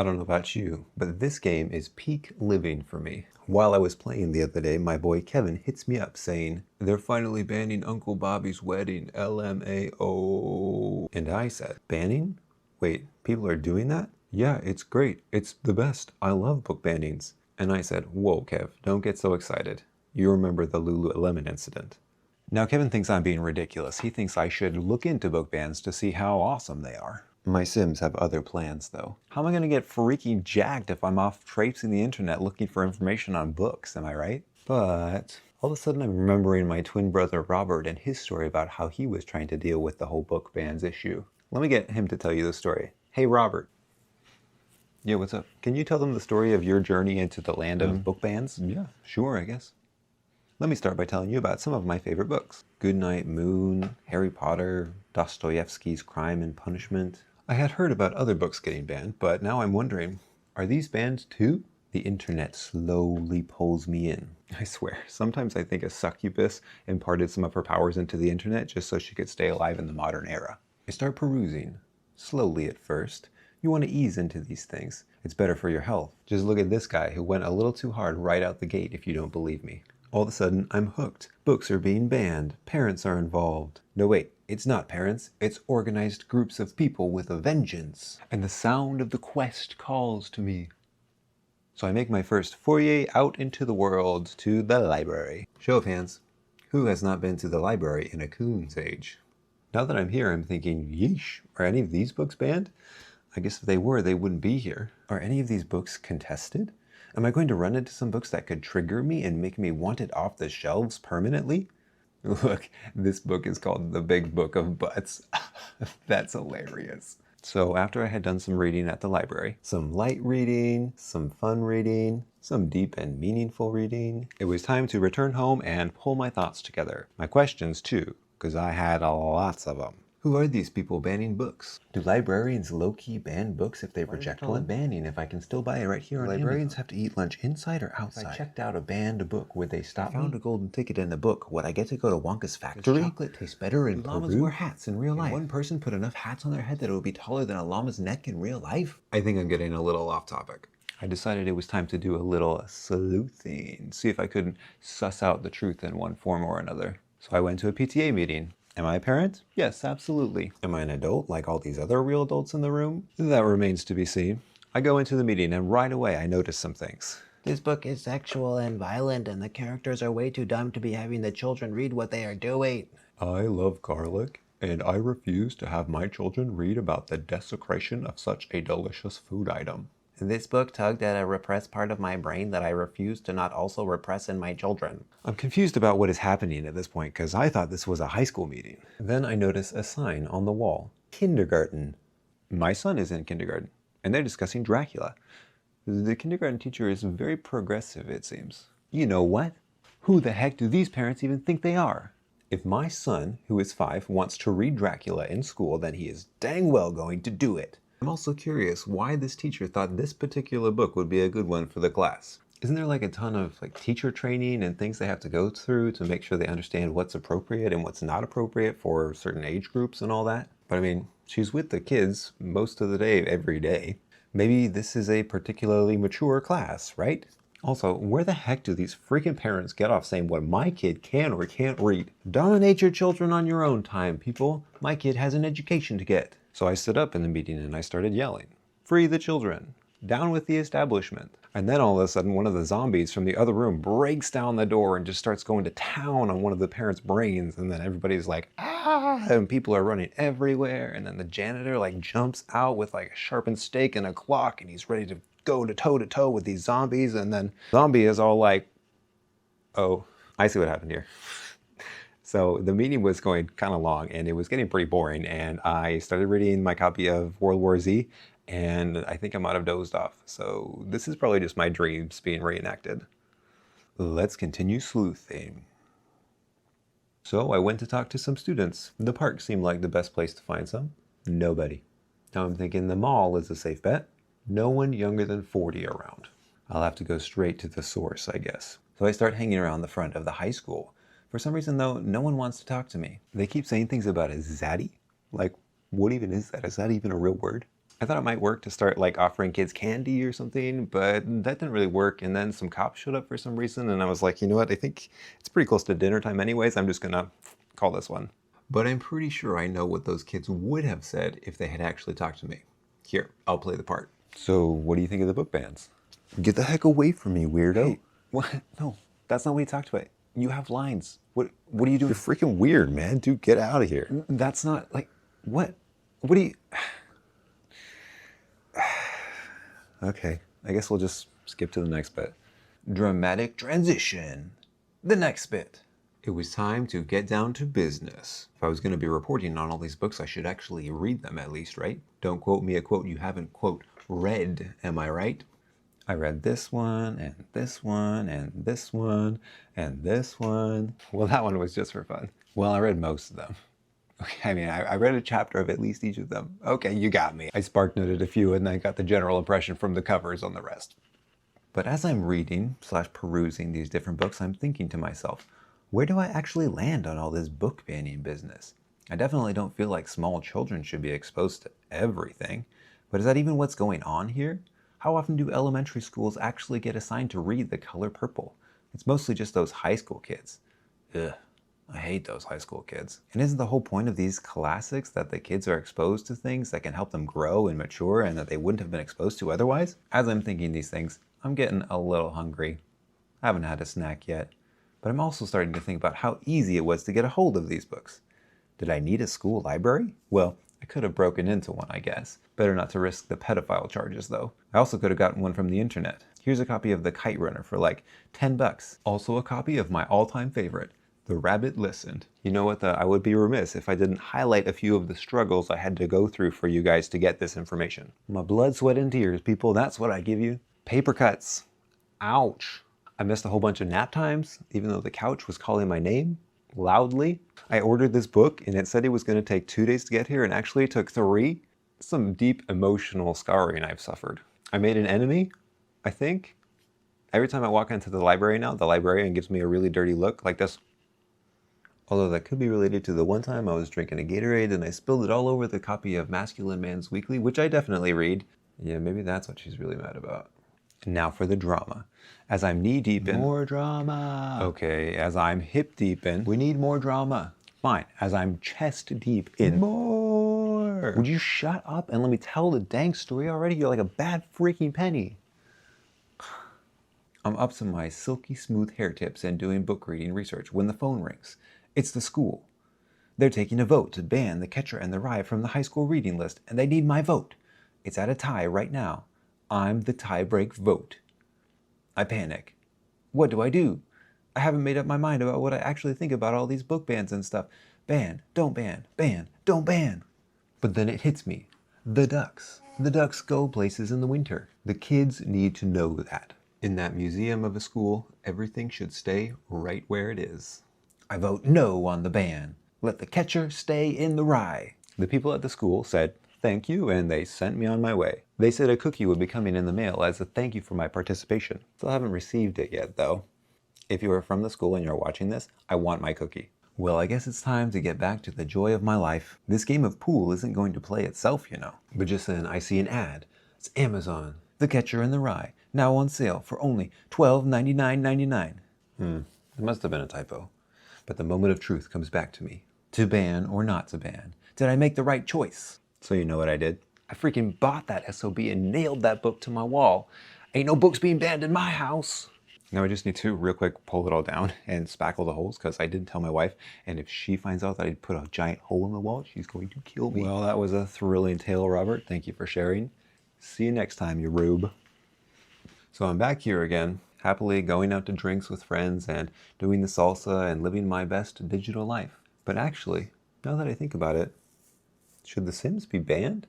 I don't know about you, but this game is peak living for me. While I was playing the other day, my boy Kevin hits me up saying, "They're finally banning Uncle Bobby's wedding, LMAO." And I said, "Banning? Wait, people are doing that? Yeah, it's great. It's the best. I love book bannings." And I said, "Whoa, Kev, don't get so excited. You remember the Lululemon incident." Now, Kevin thinks I'm being ridiculous. He thinks I should look into book bans to see how awesome they are. My Sims have other plans, though. How am I going to get freaking jacked if I'm off traipsing the internet looking for information on books, am I right? But all of a sudden I'm remembering my twin brother Robert and his story about how he was trying to deal with the whole book bans issue. Let me get him to tell you the story. Hey, Robert. Yeah, what's up? Can you tell them the story of your journey into the land of book bans? Yeah, sure, I guess. Let me start by telling you about some of my favorite books. Goodnight Moon, Harry Potter, Dostoevsky's Crime and Punishment. I had heard about other books getting banned, but now I'm wondering, are these banned too? The internet slowly pulls me in. I swear, sometimes I think a succubus imparted some of her powers into the internet just so she could stay alive in the modern era. I start perusing, slowly at first. You want to ease into these things. It's better for your health. Just look at this guy who went a little too hard right out the gate if you don't believe me. All of a sudden, I'm hooked. Books are being banned. Parents are involved. No, wait, it's not parents. It's organized groups of people with a vengeance. And the sound of the quest calls to me. So I make my first foray out into the world to the library. Show of hands. Who has not been to the library in a coon's age? Now that I'm here, I'm thinking, yeesh, are any of these books banned? I guess if they were, they wouldn't be here. Are any of these books contested? Am I going to run into some books that could trigger me and make me want it off the shelves permanently? Look, this book is called The Big Book of Butts. That's hilarious. So after I had done some reading at the library, some light reading, some fun reading, some deep and meaningful reading, it was time to return home and pull my thoughts together. My questions too, because I had lots of them. Who are these people banning books? Do librarians low-key ban books if they reject one? Banning if I can still buy it right here on Amazon? Librarians have to eat lunch inside or outside? If I checked out a banned book, would they stop me? Found a golden ticket in the book. Would I get to go to Wonka's factory? Does chocolate taste better in Peru? Llamas wear hats in real life? Can one person put enough hats on their head that it would be taller than a llama's neck in real life? I think I'm getting a little off topic. I decided it was time to do a little sleuthing, see if I could suss out the truth in one form or another. So I went to a PTA meeting. Am I a parent? Yes, absolutely. Am I an adult like all these other real adults in the room? That remains to be seen. I go into the meeting and right away I notice some things. This book is sexual and violent and the characters are way too dumb to be having the children read what they are doing. I love garlic and I refuse to have my children read about the desecration of such a delicious food item. This book tugged at a repressed part of my brain that I refuse to not also repress in my children. I'm confused about what is happening at this point because I thought this was a high school meeting. Then I notice a sign on the wall. Kindergarten. My son is in kindergarten and they're discussing Dracula. The kindergarten teacher is very progressive, it seems. You know what? Who the heck do these parents even think they are? If my son, who is 5, wants to read Dracula in school, then he is dang well going to do it. I'm also curious why this teacher thought this particular book would be a good one for the class. Isn't there like a ton of teacher training and things they have to go through to make sure they understand what's appropriate and what's not appropriate for certain age groups and all that? But I mean, she's with the kids most of the day, every day. Maybe this is a particularly mature class, right? Also, where the heck do these freaking parents get off saying what my kid can or can't read? Dominate your children on your own time, people. My kid has an education to get. So I stood up in the meeting and I started yelling, "Free the children! Down with the establishment!" And then all of a sudden one of the zombies from the other room breaks down the door and just starts going to town on one of the parents' brains. And then everybody's like, ah, and people are running everywhere. And then the janitor jumps out with a sharpened stake and a clock and he's ready to go to toe with these zombies. And then zombie is all like, oh, I see what happened here. So the meeting was going kind of long and it was getting pretty boring and I started reading my copy of World War Z and I think I might have dozed off. So this is probably just my dreams being reenacted. Let's continue sleuthing. So I went to talk to some students. The park seemed like the best place to find some. Nobody. Now I'm thinking the mall is a safe bet. No one younger than 40 around. I'll have to go straight to the source, I guess. So I start hanging around the front of the high school. For some reason, though, no one wants to talk to me. They keep saying things about a zaddy. Like, what even is that? Is that even a real word? I thought it might work to start like offering kids candy or something, but that didn't really work. And then some cops showed up for some reason, and I was like, you know what? I think it's pretty close to dinner time anyways. I'm just gonna call this one. But I'm pretty sure I know what those kids would have said if they had actually talked to me. Here, I'll play the part. So, what do you think of the book bans? Get the heck away from me, weirdo. Hey, what? No, that's not what you talked about. You have lines. What are you doing? You're freaking weird, man. Dude, get out of here. That's not, like, what? What do you... Okay, I guess we'll just skip to the next bit. Dramatic transition. The next bit. It was time to get down to business. If I was going to be reporting on all these books, I should actually read them at least, right? Don't quote me a quote you haven't, quote, read, am I right? I read this one, and this one, and this one, and this one. Well, that one was just for fun. Well, I read most of them. Okay, I mean, I read a chapter of at least each of them. Okay, you got me. I spark noted a few and then got the general impression from the covers on the rest. But as I'm reading / perusing these different books, I'm thinking to myself, where do I actually land on all this book banning business? I definitely don't feel like small children should be exposed to everything. But is that even what's going on here? How often do elementary schools actually get assigned to read The Color Purple? It's mostly just those high school kids. Ugh. I hate those high school kids. And isn't the whole point of these classics that the kids are exposed to things that can help them grow and mature and that they wouldn't have been exposed to otherwise? As I'm thinking these things, I'm getting a little hungry. I haven't had a snack yet, but I'm also starting to think about how easy it was to get a hold of these books. Did I need a school library? Well, I could have broken into one, I guess. Better not to risk the pedophile charges, though. I also could have gotten one from the internet. Here's a copy of The Kite Runner for like $10. Also a copy of my all-time favorite, The Rabbit Listened. You know what, I would be remiss if I didn't highlight a few of the struggles I had to go through for you guys to get this information. My blood, sweat, and tears, people, that's what I give you. Paper cuts. Ouch. I missed a whole bunch of nap times, even though the couch was calling my name loudly. I ordered this book and it said it was going to take 2 days to get here, and actually it took 3. Some deep emotional scarring I've suffered. I made an enemy, I think. Every time I walk into the library now, the librarian gives me a really dirty look like this. Although that could be related to the one time I was drinking a Gatorade and I spilled it all over the copy of Masculine Man's Weekly, which I definitely read. Yeah, maybe that's what she's really mad about. And now for the drama. As I'm knee deep in... More drama! Okay, as I'm hip deep in... We need more drama. Fine, as I'm chest deep in... More! Would you shut up and let me tell the dang story already? You're like a bad freaking penny. I'm up to my silky smooth hair tips and doing book reading research when the phone rings. It's the school. They're taking a vote to ban The Catcher in the Rye from the high school reading list, and they need my vote. It's at a tie right now. I'm the tie-break vote. I panic. What do I do? I haven't made up my mind about what I actually think about all these book bans and stuff. Ban, don't ban, ban, don't ban. But then it hits me. The ducks. The ducks go places in the winter. The kids need to know that. In that museum of a school, everything should stay right where it is. I vote no on the ban. Let the catcher stay in the rye. The people at the school said, thank you, and they sent me on my way. They said a cookie would be coming in the mail as a thank you for my participation. Still haven't received it yet, though. If you are from the school and you're watching this, I want my cookie. Well, I guess it's time to get back to the joy of my life. This game of pool isn't going to play itself, you know. But just then I see an ad. It's Amazon. The Catcher in the Rye. Now on sale for only $12.99.99. It must have been a typo. But the moment of truth comes back to me. To ban or not to ban? Did I make the right choice? So you know what I did? I freaking bought that SOB and nailed that book to my wall. Ain't no books being banned in my house. Now I just need to real quick pull it all down and spackle the holes because I didn't tell my wife, and if she finds out that I put a giant hole in the wall, she's going to kill me. Well, that was a thrilling tale, Robert. Thank you for sharing. See you next time, you rube. So I'm back here again, happily going out to drinks with friends and doing the salsa and living my best digital life. But actually, now that I think about it, should The Sims be banned?